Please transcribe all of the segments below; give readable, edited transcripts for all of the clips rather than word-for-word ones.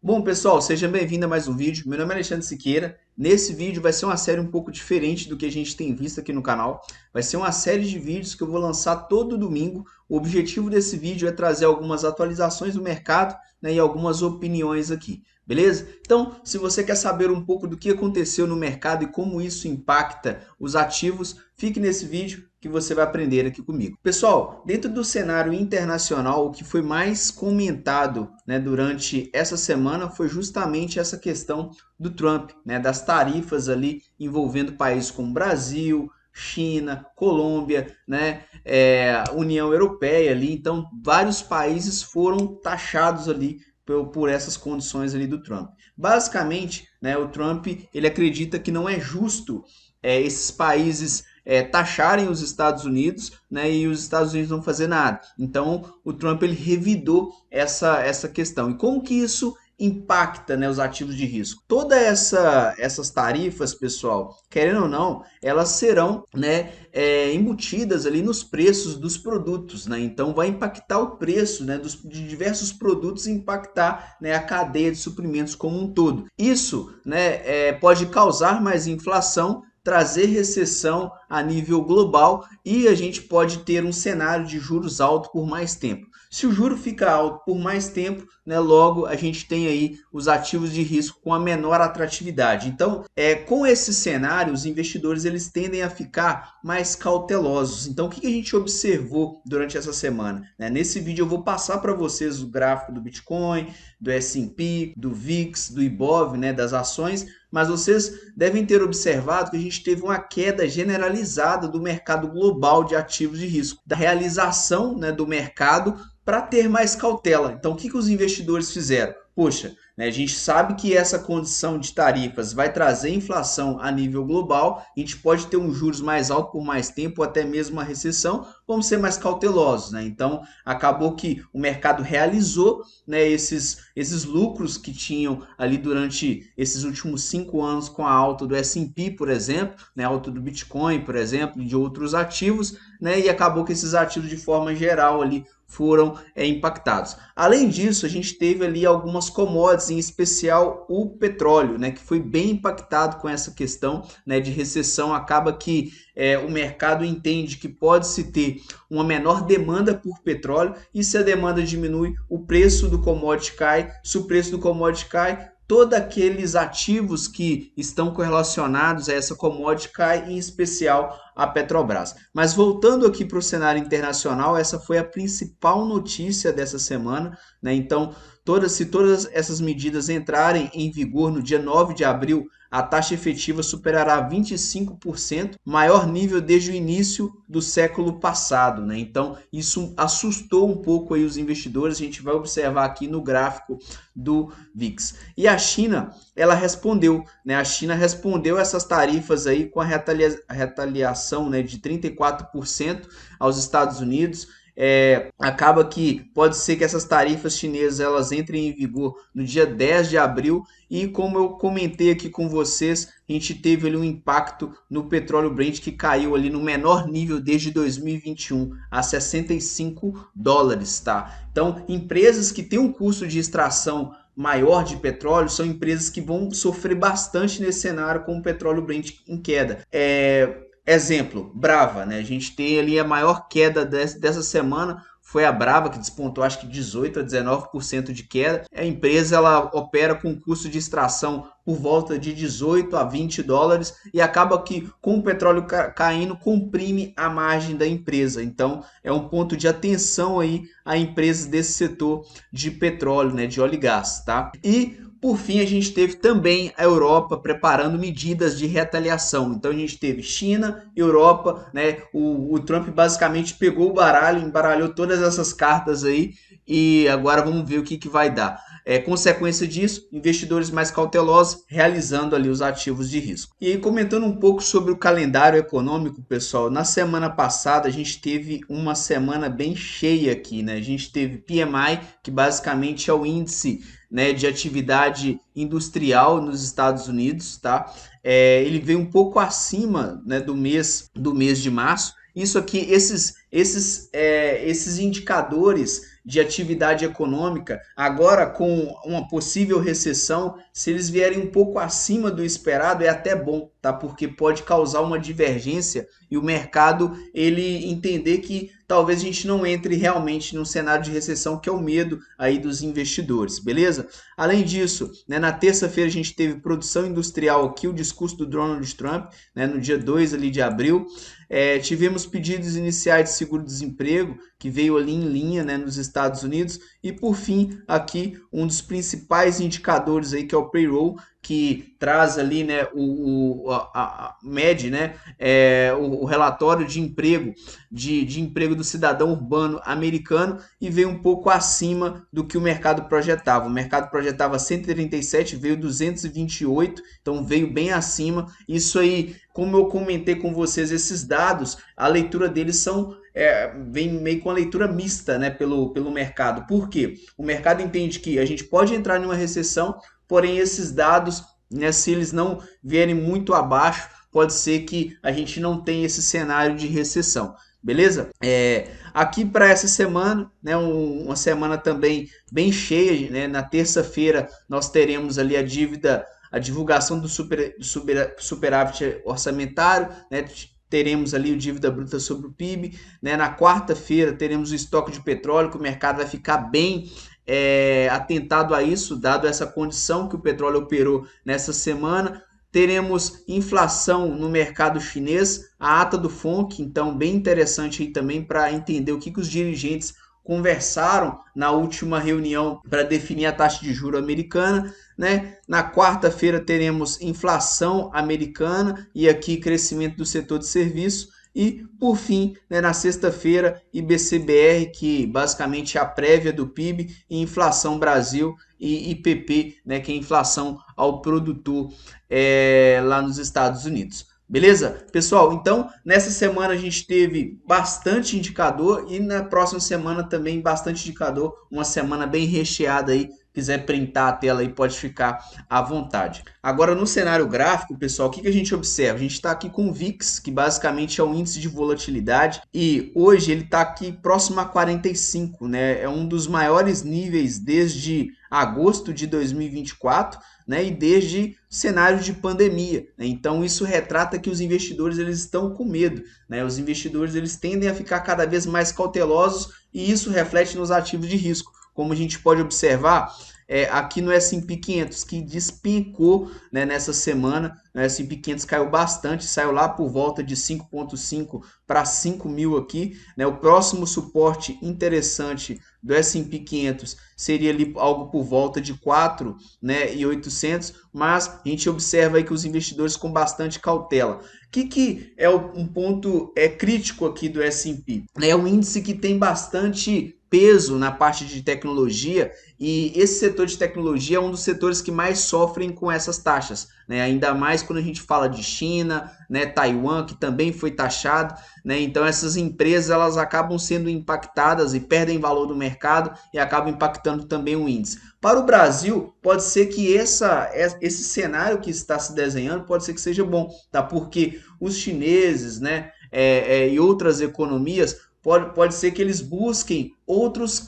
Bom, pessoal, seja bem-vindo a mais um vídeo. Meu nome é Alexandre Siqueira. Nesse vídeo vai ser uma série um pouco diferente do que a gente tem visto aqui no canal. Vai ser uma série de vídeos que eu vou lançar todo domingo. O objetivo desse vídeo é trazer algumas atualizações do mercado, né, e algumas opiniões aqui, beleza? Então, se você quer saber um pouco do que aconteceu no mercado e como isso impacta os ativos, fique nesse vídeo que você vai aprender aqui comigo. Pessoal, dentro do cenário internacional, o que foi mais comentado, né, durante essa semana foi justamente essa questão do Trump, né, das tarifas ali envolvendo países como Brasil, China, Colômbia, né, União Europeia ali. Então, vários países foram taxados ali por essas condições ali do Trump. Basicamente, né, o Trump ele acredita que não é justo esses países taxarem os Estados Unidos, né, e os Estados Unidos não fazer nada. Então, o Trump ele revidou essa questão. E como que isso impacta, né, os ativos de risco? Todas essas tarifas, pessoal, querendo ou não, elas serão, né, embutidas ali nos preços dos produtos, né? Então vai impactar o preço, né, de diversos produtos e impactar, né, a cadeia de suprimentos como um todo. Isso, né, pode causar mais inflação, trazer recessão a nível global e a gente pode ter um cenário de juros alto por mais tempo. Se o juro fica alto por mais tempo, né, logo a gente tem aí os ativos de risco com a menor atratividade. Então, com esse cenário, os investidores eles tendem a ficar mais cautelosos. Então, o que a gente observou durante essa semana? Nesse vídeo eu vou passar para vocês o gráfico do Bitcoin, do S&P, do VIX, do IBOV, né, das ações, mas vocês devem ter observado que a gente teve uma queda generalizada do mercado global de ativos de risco, da realização, né, do mercado para ter mais cautela. Então, o que os investidores fizeram? Poxa, né, a gente sabe que essa condição de tarifas vai trazer inflação a nível global, a gente pode ter um juros mais alto por mais tempo, ou até mesmo uma recessão, vamos ser mais cautelosos, né? Então, acabou que o mercado realizou, né, esses lucros que tinham ali durante esses últimos 5 anos com a alta do S&P, por exemplo, né, a alta do Bitcoin, por exemplo, e de outros ativos, né, e acabou que esses ativos de forma geral ali foram impactados. Além disso, a gente teve ali algumas commodities, em especial o petróleo, né, que foi bem impactado com essa questão, né, de recessão. Acaba que o mercado entende que pode-se ter uma menor demanda por petróleo e se a demanda diminui, o preço do commodity cai. Se o preço do commodity cai, todos aqueles ativos que estão correlacionados a essa commodity caem, em especial a Petrobras. Mas voltando aqui para o cenário internacional, essa foi a principal notícia dessa semana, né? Então, se todas essas medidas entrarem em vigor no dia 9 de abril, a taxa efetiva superará 25%, maior nível desde o início do século passado, né? Então, isso assustou um pouco aí os investidores, a gente vai observar aqui no gráfico do VIX. E a China, ela respondeu, né? A China respondeu essas tarifas aí com a retaliação, né, de 34% aos Estados Unidos. Acaba que pode ser que essas tarifas chinesas elas entrem em vigor no dia 10 de abril e como eu comentei aqui com vocês, a gente teve ali um impacto no petróleo Brent que caiu ali no menor nível desde 2021 a $65, tá? Então, empresas que têm um custo de extração maior de petróleo são empresas que vão sofrer bastante nesse cenário com o petróleo Brent em queda. Exemplo, Brava, né? A gente tem ali a maior queda dessa semana, foi a Brava, que despontou acho que 18 a 19% de queda. A empresa ela opera com custo de extração por volta de 18 a 20 dólares e acaba que com o petróleo caindo comprime a margem da empresa. Então é um ponto de atenção aí a empresas desse setor de petróleo, né, de óleo e gás, tá? E por fim, a gente teve também a Europa preparando medidas de retaliação. Então a gente teve China, Europa, né? O Trump basicamente pegou o baralho, embaralhou todas essas cartas aí e agora vamos ver o que vai dar. Consequência disso, investidores mais cautelosos realizando ali os ativos de risco. E aí, comentando um pouco sobre o calendário econômico, pessoal, na semana passada a gente teve uma semana bem cheia aqui, né? A gente teve PMI, que basicamente é o índice, né, de atividade industrial nos Estados Unidos, tá? Ele veio um pouco acima, né, do mês de março. Isso aqui, esses indicadores de atividade econômica, agora com uma possível recessão, se eles vierem um pouco acima do esperado, é até bom, tá? Porque pode causar uma divergência e o mercado ele entender que talvez a gente não entre realmente num cenário de recessão, que é o medo aí dos investidores, beleza? Além disso, né, na terça-feira a gente teve produção industrial aqui, o discurso do Donald Trump, né, no dia 2 ali de abril. Tivemos pedidos iniciais de seguro-desemprego, que veio ali em linha, né, nos Estados Unidos. E por fim, aqui um dos principais indicadores aí, que é o payroll, que traz ali, né, mede, né, o relatório de emprego, de emprego do cidadão urbano americano, e veio um pouco acima do que o mercado projetava. O mercado projetava 137, veio 228, então veio bem acima. Isso aí, como eu comentei com vocês, esses dados, a leitura deles vem meio com a leitura mista, né, pelo mercado. Por quê? O mercado entende que a gente pode entrar em uma recessão, porém esses dados, né, se eles não vierem muito abaixo, pode ser que a gente não tenha esse cenário de recessão. Beleza? Aqui para essa semana, né, uma semana também bem cheia, né? Na terça-feira nós teremos ali a divulgação do superávit orçamentário, né? Teremos ali o dívida bruta sobre o PIB, né? Na quarta-feira teremos o estoque de petróleo, que o mercado vai ficar bem atentado a isso, dado essa condição que o petróleo operou nessa semana. Teremos inflação no mercado chinês, a ata do FONC, então bem interessante aí também para entender o que os dirigentes conversaram na última reunião para definir a taxa de juros americana, né? Na quarta-feira teremos inflação americana e aqui crescimento do setor de serviço. E, por fim, né, na sexta-feira, IBCBR, que basicamente é a prévia do PIB, e inflação Brasil e IPP, né, que é a inflação ao produtor lá nos Estados Unidos. Beleza? Pessoal, então nessa semana a gente teve bastante indicador e na próxima semana também bastante indicador, uma semana bem recheada aí. Quiser printar a tela aí, pode ficar à vontade. Agora, no cenário gráfico, pessoal, o que a gente observa? A gente está aqui com o VIX, que basicamente é o índice de volatilidade, e hoje ele está aqui próximo a 45, né? É um dos maiores níveis desde agosto de 2024, né? E desde cenário de pandemia, né? Então isso retrata que os investidores eles estão com medo, né? Os investidores eles tendem a ficar cada vez mais cautelosos e isso reflete nos ativos de risco. Como a gente pode observar, aqui no S&P 500, que despencou, né, nessa semana, o S&P 500 caiu bastante, saiu lá por volta de 5.5 para 5 mil aqui, né? O próximo suporte interessante do S&P 500 seria ali algo por volta de 4, né, e 800, mas a gente observa aí que os investidores com bastante cautela. O que é um ponto crítico aqui do S&P? É um índice que tem bastante peso na parte de tecnologia e esse setor de tecnologia é um dos setores que mais sofrem com essas taxas, né? Ainda mais quando a gente fala de China, né, Taiwan, que também foi taxado, né? Então essas empresas elas acabam sendo impactadas e perdem valor do mercado e acabam impactando também o índice. Para o Brasil, pode ser que esse cenário que está se desenhando pode ser que seja bom, tá? Porque os chineses, né, e outras economias pode ser que eles busquem outros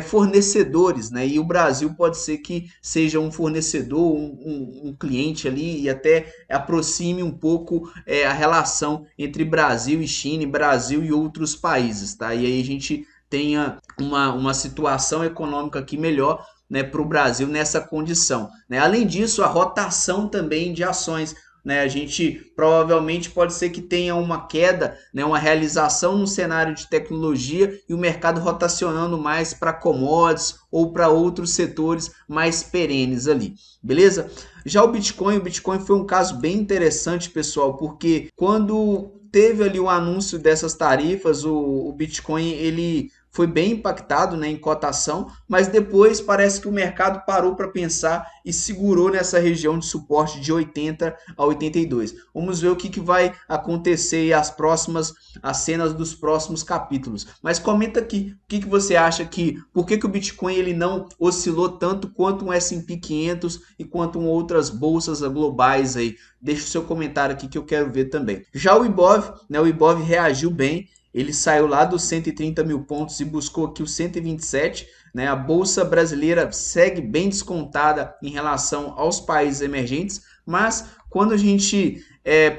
fornecedores, né? E o Brasil pode ser que seja um fornecedor, um cliente ali e até aproxime um pouco a relação entre Brasil e China, Brasil e outros países, tá? E aí a gente tenha uma situação econômica aqui melhor, né, para o Brasil nessa condição, né? Além disso, a rotação também de ações, né? A gente provavelmente pode ser que tenha uma queda, né, uma realização no cenário de tecnologia e o mercado rotacionando mais para commodities ou para outros setores mais perenes ali, beleza? Já o Bitcoin foi um caso bem interessante, pessoal, porque quando teve ali o anúncio dessas tarifas, o Bitcoin ele foi bem impactado, né, em cotação, mas depois parece que o mercado parou para pensar e segurou nessa região de suporte de 80 a 82. Vamos ver o que vai acontecer as cenas dos próximos capítulos. Mas comenta aqui o que você acha por que o Bitcoin ele não oscilou tanto quanto um S&P 500 e quanto outras bolsas globais aí. Deixa o seu comentário aqui que eu quero ver também. Já o Ibov, né, o Ibov reagiu bem. ele saiu lá dos 130 mil pontos e buscou aqui os 127, né? A Bolsa Brasileira segue bem descontada em relação aos países emergentes, mas quando a gente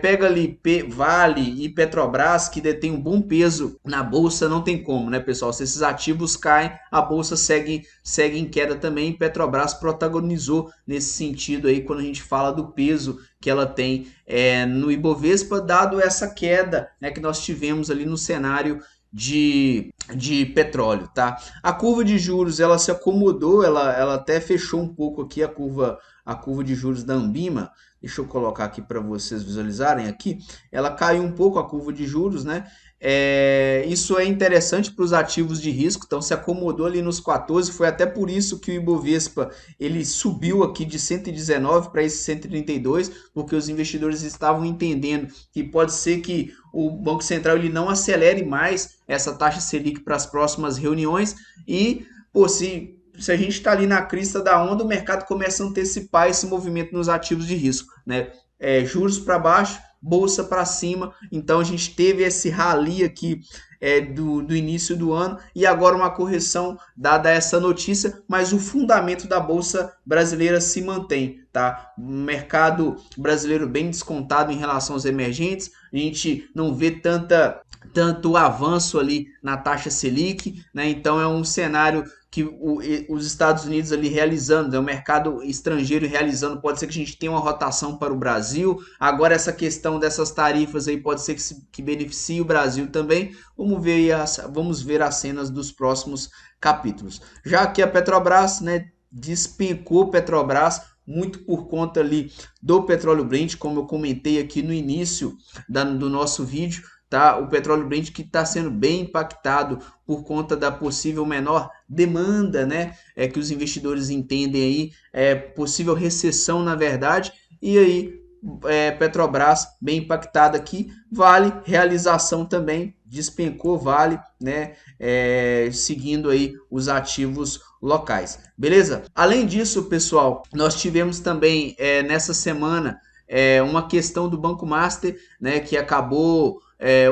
pega ali Vale e Petrobras, que detém um bom peso na Bolsa, não tem como, né, pessoal? Se esses ativos caem, a Bolsa segue em queda também. Petrobras protagonizou nesse sentido aí, quando a gente fala do peso que ela tem no Ibovespa, dado essa queda, né, que nós tivemos ali no cenário de petróleo, tá? A curva de juros, ela se acomodou, ela até fechou um pouco aqui a curva de juros da Ambima. Deixa eu colocar aqui para vocês visualizarem aqui. Ela caiu um pouco a curva de juros, né? Isso é interessante para os ativos de risco, então se acomodou ali nos 14, foi até por isso que o Ibovespa ele subiu aqui de 119 para esse 132, porque os investidores estavam entendendo que pode ser que o Banco Central ele não acelere mais essa taxa Selic para as próximas reuniões e, pô, se a gente está ali na crista da onda, o mercado começa a antecipar esse movimento nos ativos de risco, né? Juros para baixo, bolsa para cima, então a gente teve esse rally aqui do início do ano e agora uma correção dada essa notícia, mas o fundamento da bolsa brasileira se mantém, tá? O mercado brasileiro bem descontado em relação aos emergentes, a gente não vê tanto avanço ali na taxa Selic, né? Então é um cenário que os Estados Unidos ali realizando, o mercado estrangeiro realizando, pode ser que a gente tenha uma rotação para o Brasil. Agora essa questão dessas tarifas aí pode ser que beneficie o Brasil também. Vamos ver as cenas dos próximos capítulos. Já que a Petrobras, né, despencou Petrobras muito por conta ali do petróleo Brent, como eu comentei aqui no início do nosso vídeo. Tá? O petróleo Brent que está sendo bem impactado por conta da possível menor demanda, né? Que os investidores entendem aí, possível recessão na verdade, e aí Petrobras bem impactada aqui, Vale, realização também, despencou Vale, né? Seguindo aí os ativos locais, beleza? Além disso, pessoal, nós tivemos também nessa semana uma questão do Banco Master, né? Que acabou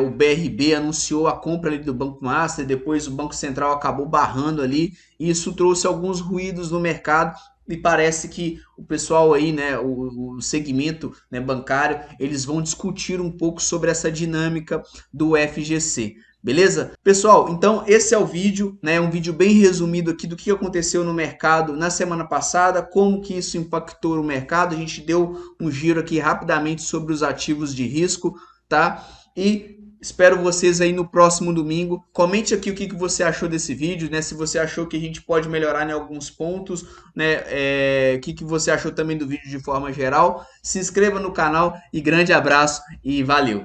o BRB anunciou a compra ali do Banco Master, depois o Banco Central acabou barrando ali, e isso trouxe alguns ruídos no mercado, e parece que o pessoal aí, né, o segmento, né, bancário, eles vão discutir um pouco sobre essa dinâmica do FGC. Beleza? Pessoal, então esse é o vídeo, né? Um vídeo bem resumido aqui do que aconteceu no mercado na semana passada, como que isso impactou o mercado. A gente deu um giro aqui rapidamente sobre os ativos de risco, tá? E espero vocês aí no próximo domingo. Comente aqui o que você achou desse vídeo, né? Se você achou que a gente pode melhorar em alguns pontos, né? O que você achou também do vídeo de forma geral. Se inscreva no canal e grande abraço e valeu!